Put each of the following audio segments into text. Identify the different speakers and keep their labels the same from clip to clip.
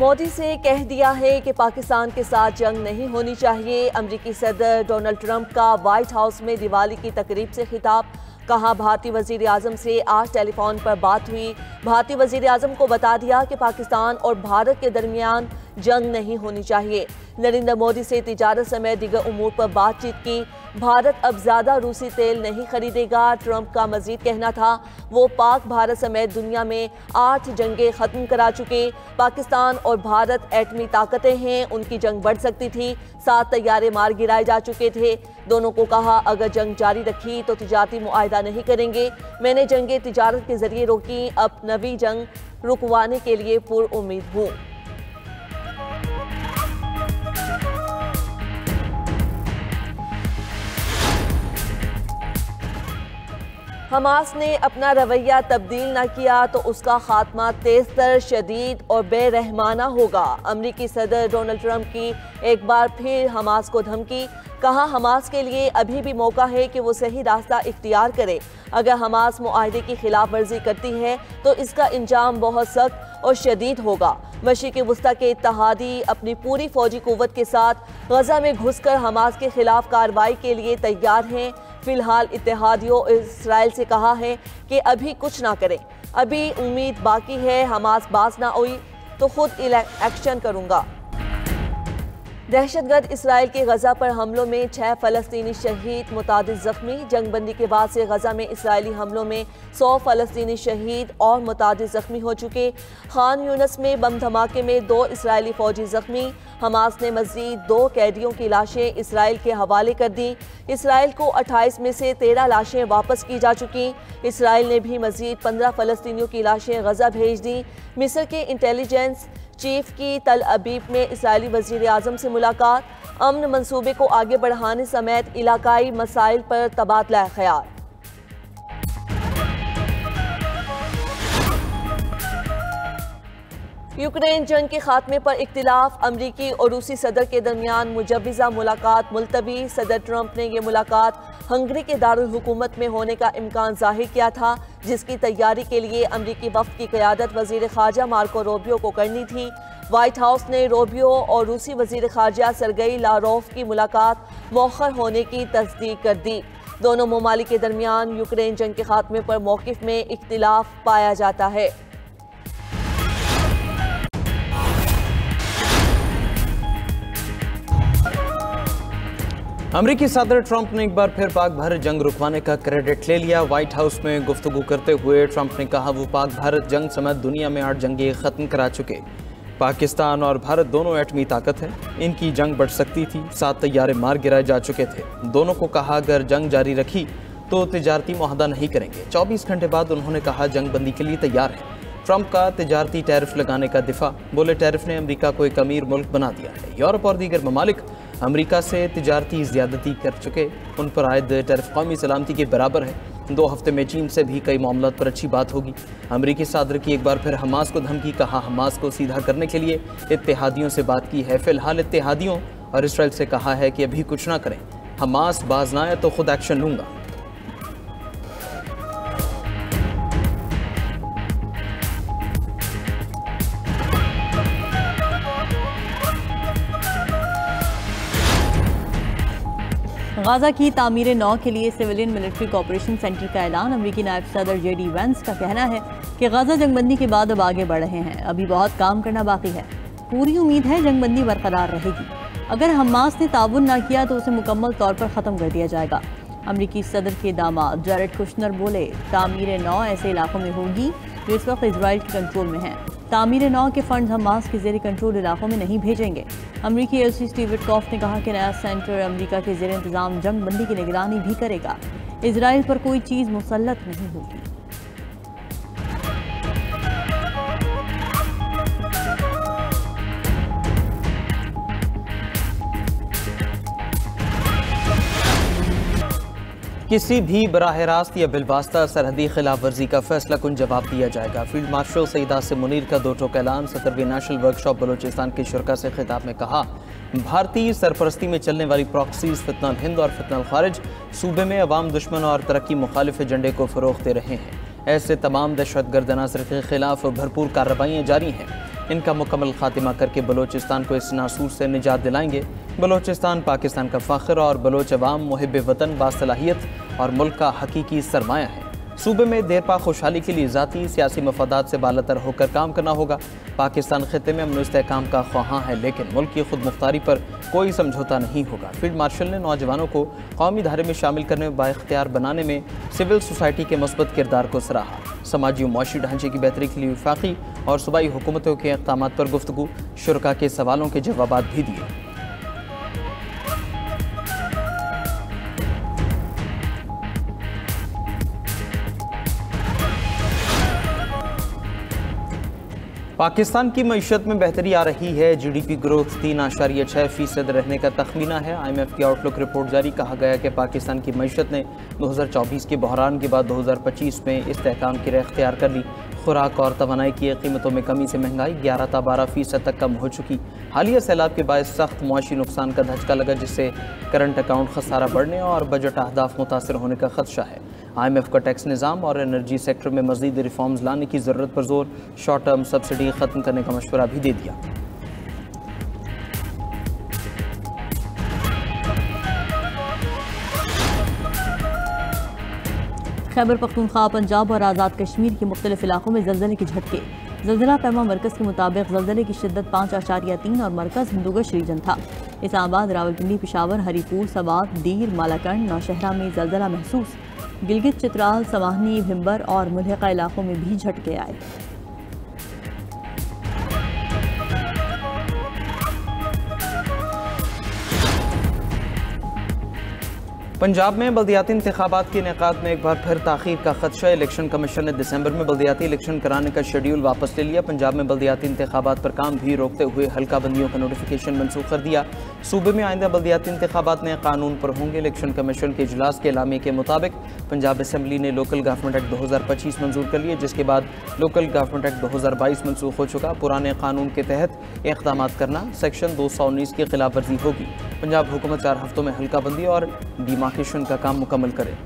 Speaker 1: मोदी से कह दिया है कि पाकिस्तान के साथ जंग नहीं होनी चाहिए। अमेरिकी सदर डोनाल्ड ट्रंप का व्हाइट हाउस में दिवाली की तकरीब से खिताब। कहा, भारतीय वजीर आजम से आज टेलीफोन पर बात हुई। भारतीय वजीर आजम को बता दिया कि पाकिस्तान और भारत के दरमियान जंग नहीं होनी चाहिए। नरेंद्र मोदी से तिजारत समेत दीगर उमूर पर बातचीत की। भारत अब ज्यादा रूसी तेल नहीं खरीदेगा। ट्रंप का मजीद कहना था वो पाक भारत समेत दुनिया में 8 जंगें खत्म करा चुके। पाकिस्तान और भारत एटमी ताकतें हैं, उनकी जंग बढ़ सकती थी। 7 तैयारे मार गिराए जा चुके थे। दोनों को कहा, अगर जंग जारी रखी तो तिजारती मुआहदा नहीं करेंगे। मैंने जंगे तिजारत के जरिए रोकी, अब नवी जंग रुकवाने के लिए पुरउम्मीद हूँ। हमास ने अपना रवैया तब्दील न किया तो उसका खात्मा तेजतर, शदीद और बेरहमाना होगा। अमेरिकी सदर डोनाल्ड ट्रंप की एक बार फिर हमास को धमकी। कहा, हमास के लिए अभी भी मौका है कि वो सही रास्ता इख्तियार करे। अगर हमास मुआहदे की खिलाफ वर्जी करती है तो इसका इंजाम बहुत सख्त और शदीद होगा। मशरिक़ वस्ता के इत्तेहादी अपनी पूरी फौजी कुव्वत के साथ गजा में घुसकर हमास के खिलाफ कार्रवाई के लिए तैयार हैं। फिलहाल इत्तेहादियों इसराइल से कहा है कि अभी कुछ ना करें, अभी उम्मीद बाकी है। हमास बाज ना हुई तो खुद एक्शन करूंगा। दहशतगर्द इसराइल के गजा पर हमलों में 6 फ़लस्तीनी शहीद, मुतादिद जख्मी। जंगबंदी के बाद से गजा में इसराइली हमलों में 100 फ़लस्तीनी शहीद और मुतादिद जख्मी हो चुके। खान यूनस में बम धमाके में 2 इसराइली फौजी जख्मी। हमास ने मज़ीद 2 कैदियों की लाशें इसराइल के हवाले कर दी। इसराइल को 28 में से 13 लाशें वापस की जा चुकी। इसराइल ने भी मज़ीद 15 फ़लस्तीनियों की लाशें गजा भेज दी। मिस्र के इंटेलिजेंस चीफ की तल अबीब में इसराइली वज़ीर आज़म से मुलाकात। अमन मंसूबे को आगे बढ़ाने समेत इलाकाई मसाइल पर तबादला ख्याल। यूक्रेन जंग के खात्मे पर इख्तिलाफ। अमरीकी और रूसी सदर के दरमियान मुजव्वज़ा मुलाकात मुलतवी। सदर ट्रंप ने यह मुलाकात हंगरी के दारुल हुकूमत में होने का इम्कान जाहिर किया था, जिसकी तैयारी के लिए अमरीकी वफ़द की क़यादत वज़ीर ख़ारजा मार्को रूबियो को करनी थी। व्हाइट हाउस ने रूबियो और रूसी वज़ीर ख़ारजा सरगई लारोफ की मुलाकात मौखर होने की तस्दीक कर दी। दोनों ममालिक के दरमियान यूक्रेन जंग के खात्मे पर मौक़िफ़ में इख्तिलाफ पाया जाता है।
Speaker 2: अमेरिकी सदर ट्रंप ने एक बार फिर पाक भारत जंग रुकवाने का क्रेडिट ले लिया। व्हाइट हाउस में गुफ्तगू करते हुए ट्रंप ने कहा, वो पाक भारत जंग समेत दुनिया में 8 जंगें ख़त्म करा चुके। पाकिस्तान और भारत दोनों एटमी ताकत हैं, इनकी जंग बढ़ सकती थी। 7 तैयारे मार गिराए जा चुके थे। दोनों को कहा, अगर जंग जारी रखी तो तिजारती मुआहदा नहीं करेंगे। 24 घंटे बाद उन्होंने कहा, जंग बंदी के लिए तैयार है। ट्रंप का तिजारती टैरिफ लगाने का दिफा। बोले, टैरिफ ने अमेरिका को एक अमीर मुल्क बना दिया है। यूरोप और दीगर ममालिक अमेरिका से तिजारती ज़्यादती कर चुके। उन पर आयद टैरिफ कौमी सलामती के बराबर है। 2 हफ्ते में चीन से भी कई मामलों पर अच्छी बात होगी। अमेरिकी सदर की एक बार फिर हमास को धमकी। कहा, हमास को सीधा करने के लिए इत्तेहादियों से बात की है। फिलहाल इत्तेहादियों और इसराइल से कहा है कि अभी कुछ ना करें, हमास बाज ना आए तो खुद एक्शन लूँगा।
Speaker 3: गाजा की तामीर 9 के लिए सिविलियन मिलिट्री कोऑपरेशन सेंटर का ऐलान। अमेरिकी नायब सदर JD वेंस का कहना है कि गाजा जंगबंदी के बाद अब आगे बढ़ रहे हैं, अभी बहुत काम करना बाकी है। पूरी उम्मीद है जंगबंदी बरकरार रहेगी। अगर हमास ने ताउन ना किया तो उसे मुकम्मल तौर पर ख़त्म कर दिया जाएगा। अमेरिकी सदर के दामाद जैरेड कुशनर बोले, तामीर 9 ऐसे इलाकों में होगी जो इस वक्त इजराइल के कंट्रोल में हैं। तामीर 9 के फंड हमास के ज़ेर कंट्रोल इलाकों में नहीं भेजेंगे। अमरीकी एलसी स्टीव विटकॉफ ने कहा कि नया सेंटर अमेरिका के ज़ेर इंतज़ाम जंग बंदी की निगरानी भी करेगा। इजराइल पर कोई चीज़ मुसल्लत नहीं होगी।
Speaker 2: किसी भी बराह रास्त या बिलवास्ता सरहदी खिलाफ वर्जी का फैसला कुन जवाब दिया जाएगा। फील्ड मार्शल सईद आसिम मुनीर का 2 टोक ऐलान। 17वीं नेशनल वर्कशॉप बलोचिस्तान के शुरका से खिताब में कहा, भारतीय सरपरस्ती में चलने वाली प्रॉक्सीज फितनल हिंद और फितनल खारिज सूबे में अवाम दुश्मन और तरक्की मुखालिफ एजेंडे को फ़रोग़ दे रहे हैं। ऐसे तमाम दहशतगर्द अनासर के खिलाफ भरपूर कार्रवाइयाँ जारी हैं। इनका मुकम्मल खात्मा करके बलोचिस्तान को इस नासूर से निजात दिलाएंगे। बलोचिस्तान पाकिस्तान का फ़ख्र और बलोच अवाम मुहिब वतन बासलाहियत और मुल्क का हकीकी सरमाया है। सूबे में देरपा खुशहाली के लिए ज़ाती सियासी मफादात से बालातर होकर काम करना होगा। पाकिस्तान खित्ते में अमन व इस्तेहकाम का ख्वाहां है, लेकिन मुल्क की खुद मुख्तारी पर कोई समझौता नहीं होगा। फील्ड मार्शल ने नौजवानों को कौमी धारे में शामिल करने में बाइख्तियार बनाने में सिविल सोसाइटी के मुस्बत किरदार को सराहा। समाजी और मुआशी ढांचे की बेहतरी के लिए वफाकी और सूबाई हुकूमतों के इक़दाम पर गुफ्तगू, शुरका के सवालों के जवाब भी दिए। पाकिस्तान की मईशत में बेहतरी आ रही है। GDP ग्रोथ 3.6% रहने का तखमीना है। IMF की आउटलुक रिपोर्ट जारी कहा गया कि पाकिस्तान की मईशत ने 2024 के बहरान के बाद 2025 में इस्तेहकाम की राह इख्तियार कर ली। खुराक और तवानाई की कीमतों में कमी से महंगाई 11 से 12% तक कम हो चुकी। हालिया सैलाब के बायस सख्त मुआशी नुकसान का धचका लगा, जिससे करंट अकाउंट खसारा बढ़ने और बजट अहदाफ मुतासर होने का खदशा है। IMF का टैक्स निज़ाम और एनर्जी सेक्टर में मज़ीद रिफॉर्म्स लाने की ज़रूरत पर जोर, शॉर्ट टर्म सब्सिडी ख़त्म करने का मशवरा भी दे दिया।
Speaker 3: खैबर पख्तूनख्वा, पंजाब और आज़ाद कश्मीर के मुख्तलिफ इलाकों में ज़लज़ले के झटके। ज़लज़ला पैमा मरकज़ के मुताबिक ज़लज़ले की शिद्दत 5.3 और मरकज़ हिंदुगश रीजन था। इस्लामाबाद, रावलपिंडी, पेशावर, हरीपुर, सवात, दीर, मालाकंड, नौशहरा में ज़लज़ला महसूस। गिलगित, चित्राल, समाहनी, भिम्बर और मुल्हिका इलाकों में भी झटके आए।
Speaker 2: पंजाब में बल्दियाती इंतखाबात के इनेकाद में एक बार फिर ताख़ीर का खदशा। इलेक्शन कमीशन ने दिसंबर में बल्दियाती इलेक्शन कराने का शेड्यूल वापस ले लिया। पंजाब में बल्दियाती इंतखाबात पर काम भी रोकते हुए हल्का बंदियों का नोटिफिकेशन मनसूख कर दिया। सूबे में आइंदा बल्दियाती इंतखाबात नए कानून पर होंगे। इलेक्शन कमीशन के इजलास के एलामिये के मुताबिक पंजाब असम्बली ने लोकल गवर्नमेंट एक्ट 2025 मंजूर कर लिए, जिसके बाद लोकल गवर्नमेंट एक्ट 2022 मनसूख हो चुका। पुराने कानून के तहत इक़दाम करना सेक्शन 219 की खिलाफ वर्जी होगी। पंजाब हुकूमत 4 हफ्तों में हल्का बंदी और डिमार्केशन का काम मुकम्मल करे।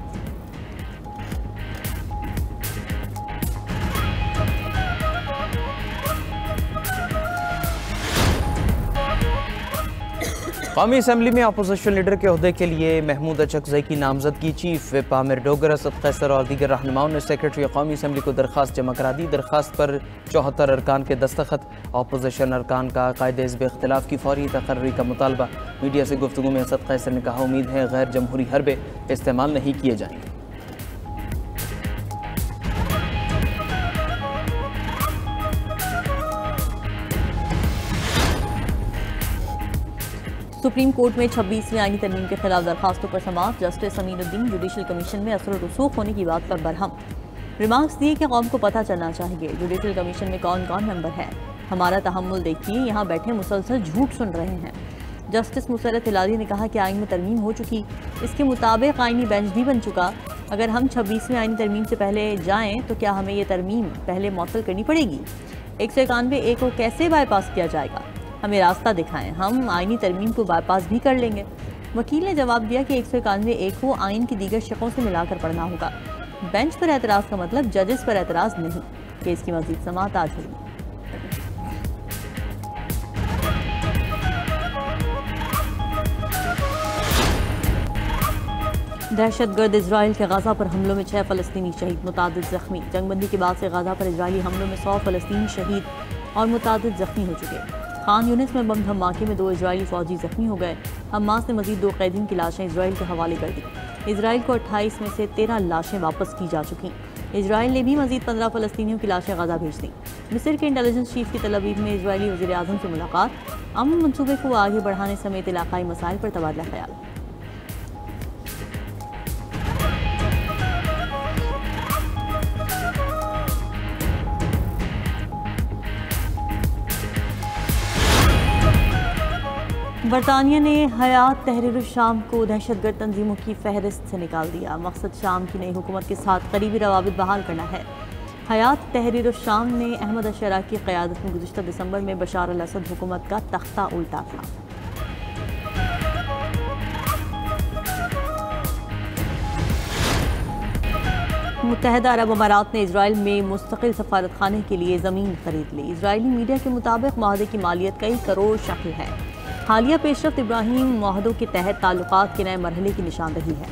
Speaker 2: कौमी असम्बली में अपोजिशन लीडर के ओहदे के लिए महमूद अचकज़ई की नामजदगी चीफ विप आमिर डोगर, असद कैसर और दीगर रहनुमाओं ने सेक्रेटरी कौमी असम्बली को दरख्वास्त जमा करा दी। दरख्वास्त पर 74 अरकान के दस्तखत। अपोजिशन अरकान का कायदे हिज़्ब इख्तिलाफ की फौरी तकर्री का मुतालबा। मीडिया से गुफ्तगू में असद कैसर ने कहा, उम्मीद है गैर जमहूरी हरबे इस्तेमाल नहीं किए जाएंगे।
Speaker 3: सुप्रीम कोर्ट में 26वीं आईनी तरमीम के खिलाफ दरखास्तों पर समाअत। जस्टिस अमीनुद्दीन जुडिशल कमीशन में असर रसूख होने की बात पर बरहम। रिमार्क्स दिए कि कौम को पता चलना चाहिए जुडिशल कमीशन में कौन कौन मेंबर है। हमारा तहम्मुल देखिए, यहाँ बैठे मुसलसल झूठ सुन रहे हैं। जस्टिस मुसरत हिलाली ने कहा कि आइन में तरमीम हो चुकी, इसके मुताबिक आइनी बेंच भी बन चुका। अगर हम 26वीं आइनी तरमीम से पहले जाएँ तो क्या हमें ये तरमीम पहले मुअत्तल करनी पड़ेगी? 191A को कैसे बाईपास किया जाएगा? हमें रास्ता दिखाएं, हम आइनी तरमीम को बाईपास भी कर लेंगे। वकील ने जवाब दिया कि 191A को आइन की दीगर शकों से मिलाकर पढ़ना होगा। बेंच पर एतराज़ का मतलब जजेस पर एतराज़ नहीं। केस की मज़ीद समाअत आज होगी। दहशतगर्द इजराइल के गाज़ा पर हमलों में 6 फ़लस्तीनी शहीद, मुतादिद ज़ख्मी। जंगबंदी के बाद से गाज़ा पर इजरायली हमलों में 100 फ़लस्तीनी शहीद और मुतादिद ज़ख्मी हो चुके। खान यूनिस में बम धमाके में 2 इजरायली फ़ौजी ज़ख्मी हो गए। हमास ने मज़ीद 2 कैदियों की लाशें इजराइल के हवाले कर दी। इजराइल को 28 में से 13 लाशें वापस की जा चुकी। इजराइल ने भी मज़ीद 15 फ़लस्तीनियों की लाशें गाज़ा भेज दी। मिस्र के इंटेलिजेंस चीफ की तल अवीव में इजरायली वज़ीर आज़म से मुलाकात। अमन मनसूबे को आगे बढ़ाने समेत इलाकाई मसाइल पर तबादला ख्याल। बरतानिया ने हयात तहरीर शाम को दहशतगर्द तंजीमों की फहरिस्त से निकाल दिया। मकसद शाम की नई हुकूमत के साथ करीबी रवाबित बहाल करना है। हयात तहरीर शाम ने अहमद अशरा की क़यादत में गुज़िश्ता दिसंबर में बशार अल असद हुकूमत का तख्ता उल्टा था। मुत्तहदा अरब अमारात ने इजराइल में मुस्तकिल सफारत खाने के लिए ज़मीन खरीद ली। इजरायली मीडिया के मुताबिक माहदे की मालियत कई करोड़ शक्ल है। हालिया पेशरफ्त इब्राहिम माहदों के तहत ताल्लुकात के नए मरहले की निशानदही है।